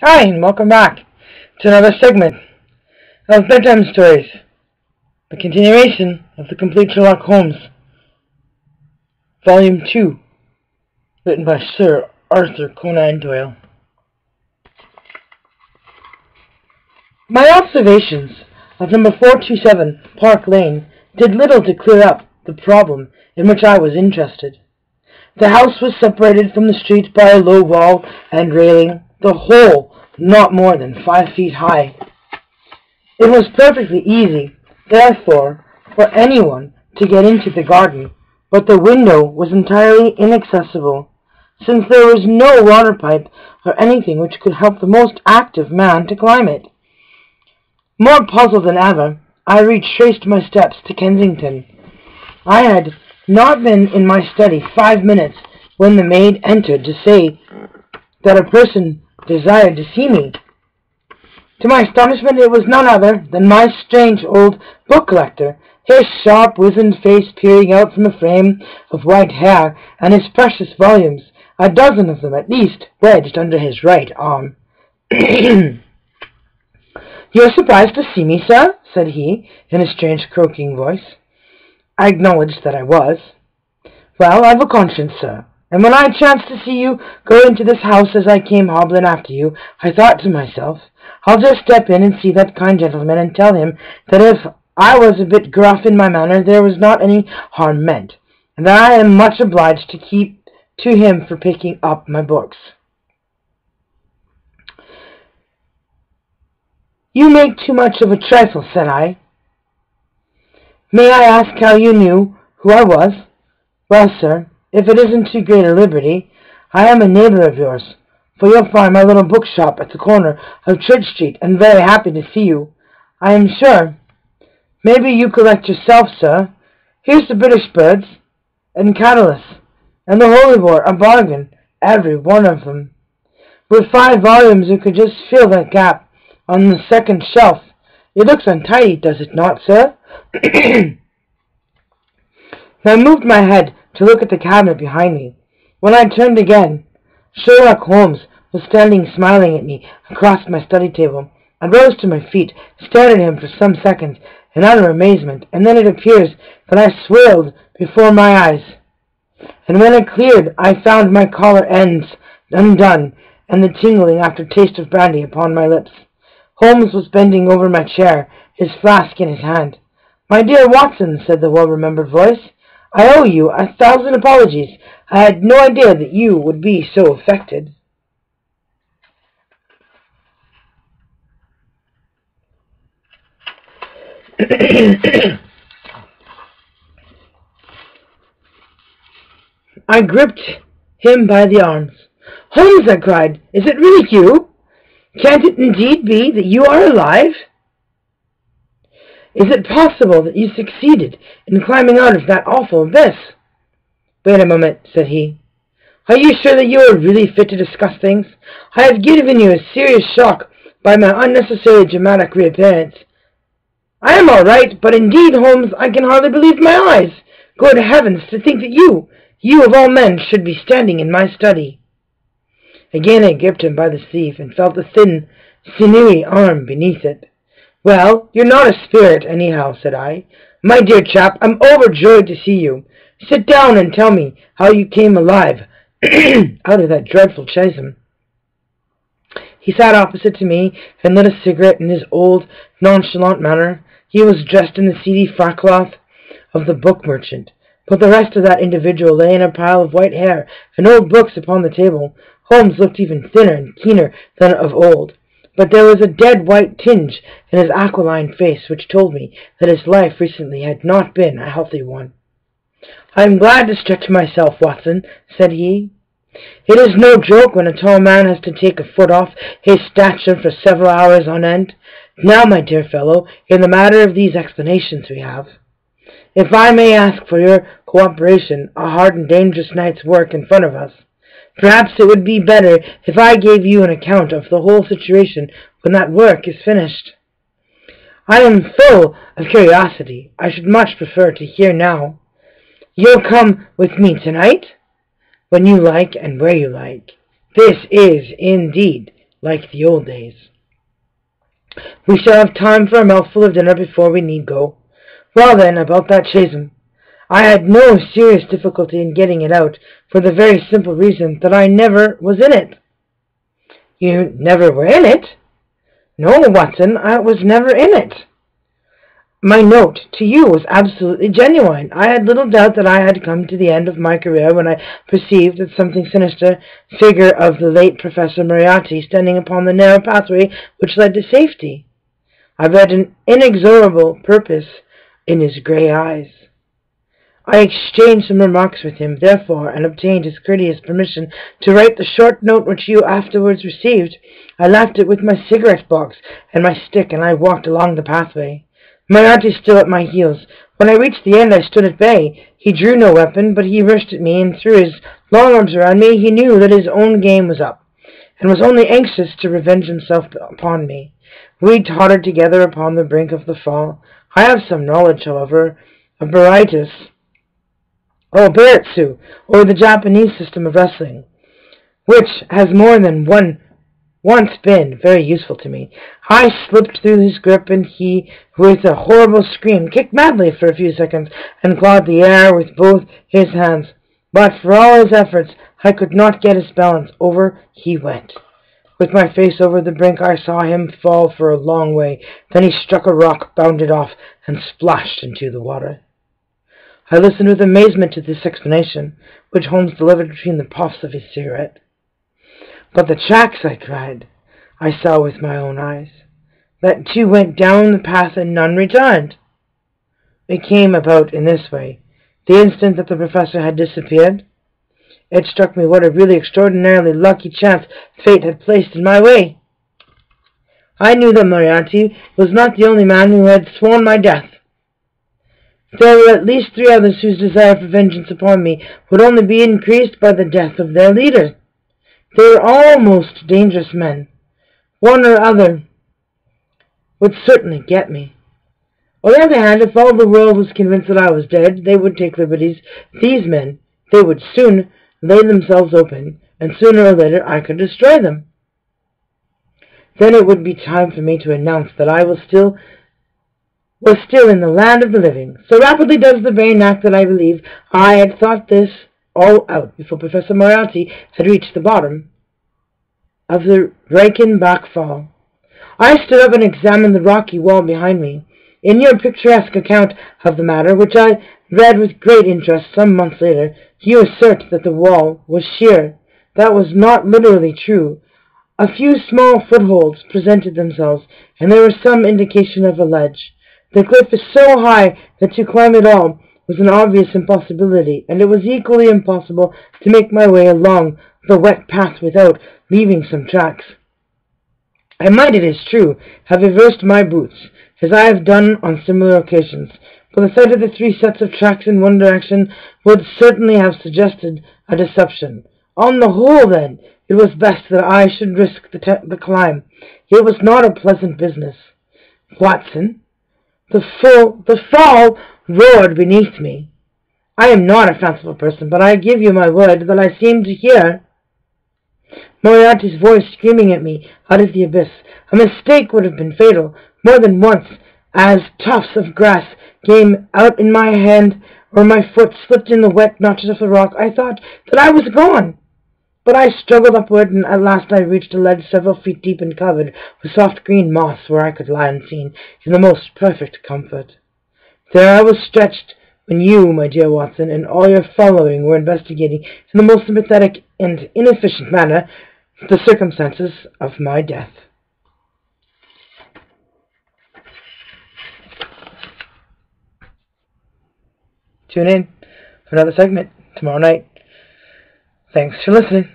Hi, and welcome back to another segment of Bedtime Stories, the continuation of the complete Sherlock Holmes, Volume 2, written by Sir Arthur Conan Doyle. My observations of number 427 Park Lane did little to clear up the problem in which I was interested. The house was separated from the street by a low wall and railing, the whole not more than 5 feet high. It was perfectly easy, therefore, for anyone to get into the garden, but the window was entirely inaccessible, since there was no water pipe or anything which could help the most active man to climb it. More puzzled than ever, I retraced my steps to Kensington. I had not been in my study 5 minutes when the maid entered to say that a person desired to see me. To my astonishment, it was none other than my strange old book collector, his sharp, wizened face peering out from a frame of white hair, and his precious volumes, a dozen of them at least, wedged under his right arm. "You are surprised to see me, sir?" said he, in a strange, croaking voice. I acknowledged that I was. "Well, I've a conscience, sir, and when I chanced to see you go into this house as I came hobbling after you, I thought to myself, I'll just step in and see that kind gentleman and tell him that if I was a bit gruff in my manner, there was not any harm meant, and that I am much obliged to him for picking up my books." "You make too much of a trifle," said I. "May I ask how you knew who I was?" "Well, sir, if it isn't too great a liberty, I am a neighbor of yours, for you'll find my little bookshop at the corner of Church Street, and very happy to see you, I am sure. Maybe you collect yourself, sir. Here's the British Birds, and Catullus, and the Holy War, a bargain, every one of them. With 5 volumes you could just fill that gap on the second shelf. It looks untidy, does it not, sir?" I moved my head to look at the cabinet behind me. When I turned again, Sherlock Holmes was standing smiling at me across my study table. I rose to my feet, stared at him for some seconds in utter amazement, and then it appears that I swirled before my eyes. And when it cleared, I found my collar ends undone, and the tingling aftertaste of brandy upon my lips. Holmes was bending over my chair, his flask in his hand. "My dear Watson," said the well-remembered voice, "I owe you 1,000 apologies. I had no idea that you would be so affected." I gripped him by the arms. "Holmes," I cried, "is it really you? Can't it indeed be that you are alive? Is it possible that you succeeded in climbing out of that awful abyss?" "Wait a moment," said he. "Are you sure that you are really fit to discuss things? I have given you a serious shock by my unnecessary dramatic reappearance." "I am all right, but indeed, Holmes, I can hardly believe my eyes. Good heavens, to think that you of all men, should be standing in my study." Again I gripped him by the sleeve and felt the thin, sinewy arm beneath it. "Well, you're not a spirit, anyhow," said I. "My dear chap, I'm overjoyed to see you. Sit down and tell me how you came alive out of that dreadful chasm." He sat opposite to me and lit a cigarette in his old, nonchalant manner. He was dressed in the seedy frockcloth of the book merchant, but the rest of that individual lay in a pile of white hair and old books upon the table. Holmes looked even thinner and keener than of old, but there was a dead white tinge in his aquiline face which told me that his life recently had not been a healthy one. "I am glad to stretch myself, Watson," said he. "It is no joke when a tall man has to take a foot off his stature for several hours on end. Now, my dear fellow, in the matter of these explanations we have, if I may ask for your cooperation, a hard and dangerous night's work in front of us. Perhaps it would be better if I gave you an account of the whole situation when that work is finished." "I am full of curiosity. I should much prefer to hear now." "You'll come with me tonight?" "When you like and where you like. This is, indeed, like the old days. We shall have time for a mouthful of dinner before we need go. Well then, about that schism. I had no serious difficulty in getting it out, for the very simple reason that I never was in it. You never were in it? No, Watson, I was never in it. My note to you was absolutely genuine. I had little doubt that I had come to the end of my career when I perceived that something sinister figure of the late Professor Moriarty standing upon the narrow pathway which led to safety. I read an inexorable purpose in his grey eyes. I exchanged some remarks with him, therefore, and obtained his courteous permission to write the short note which you afterwards received. I left it with my cigarette-box and my stick, and I walked along the pathway. Moriarty still at my heels. When I reached the end, I stood at bay. He drew no weapon, but he rushed at me, and threw his long arms around me. He knew that his own game was up, and was only anxious to revenge himself upon me. We tottered together upon the brink of the fall. I have some knowledge, however, of Bairitsu, or the Japanese system of wrestling, which has more than once been very useful to me. I slipped through his grip, and he, with a horrible scream, kicked madly for a few seconds, and clawed the air with both his hands. But for all his efforts, I could not get his balance. Over he went. With my face over the brink, I saw him fall for a long way. Then he struck a rock, bounded off, and splashed into the water. I listened with amazement to this explanation, which Holmes delivered between the puffs of his cigarette. But the tracks, I cried, I saw with my own eyes. That two went down the path and none returned. It came about in this way. The instant that the professor had disappeared, it struck me what a really extraordinarily lucky chance fate had placed in my way. I knew that Moriarty was not the only man who had sworn my death. There were at least 3 others whose desire for vengeance upon me would only be increased by the death of their leader. They were all most dangerous men. One or other would certainly get me. On the other hand, if all the world was convinced that I was dead, they would take liberties. These men, they would soon lay themselves open, and sooner or later I could destroy them. Then it would be time for me to announce that I was still in the land of the living. So rapidly does the brain act that I believe I had thought this all out before Professor Moriarty had reached the bottom of the Reichenbach fall. I stood up and examined the rocky wall behind me. In your picturesque account of the matter, which I read with great interest some months later, you assert that the wall was sheer. That was not literally true. A few small footholds presented themselves, and there was some indication of a ledge. The cliff is so high that to climb it all was an obvious impossibility, and it was equally impossible to make my way along the wet path without leaving some tracks. I might, it is true, have reversed my boots, as I have done on similar occasions, but the sight of the 3 sets of tracks in one direction would certainly have suggested a deception. On the whole, then, it was best that I should risk the climb. It was not a pleasant business. Watson, the fall roared beneath me. I am not a fanciful person, but I give you my word that I seemed to hear Moriarty's voice screaming at me out of the abyss. A mistake would have been fatal. More than once, as tufts of grass came out in my hand or my foot slipped in the wet notches of the rock, I thought that I was gone. But I struggled upward, and at last I reached a ledge several feet deep and covered with soft green moss, where I could lie unseen in the most perfect comfort. There I was stretched when you, my dear Watson, and all your following were investigating in the most sympathetic and inefficient manner the circumstances of my death. Tune in for another segment tomorrow night. Thanks for listening.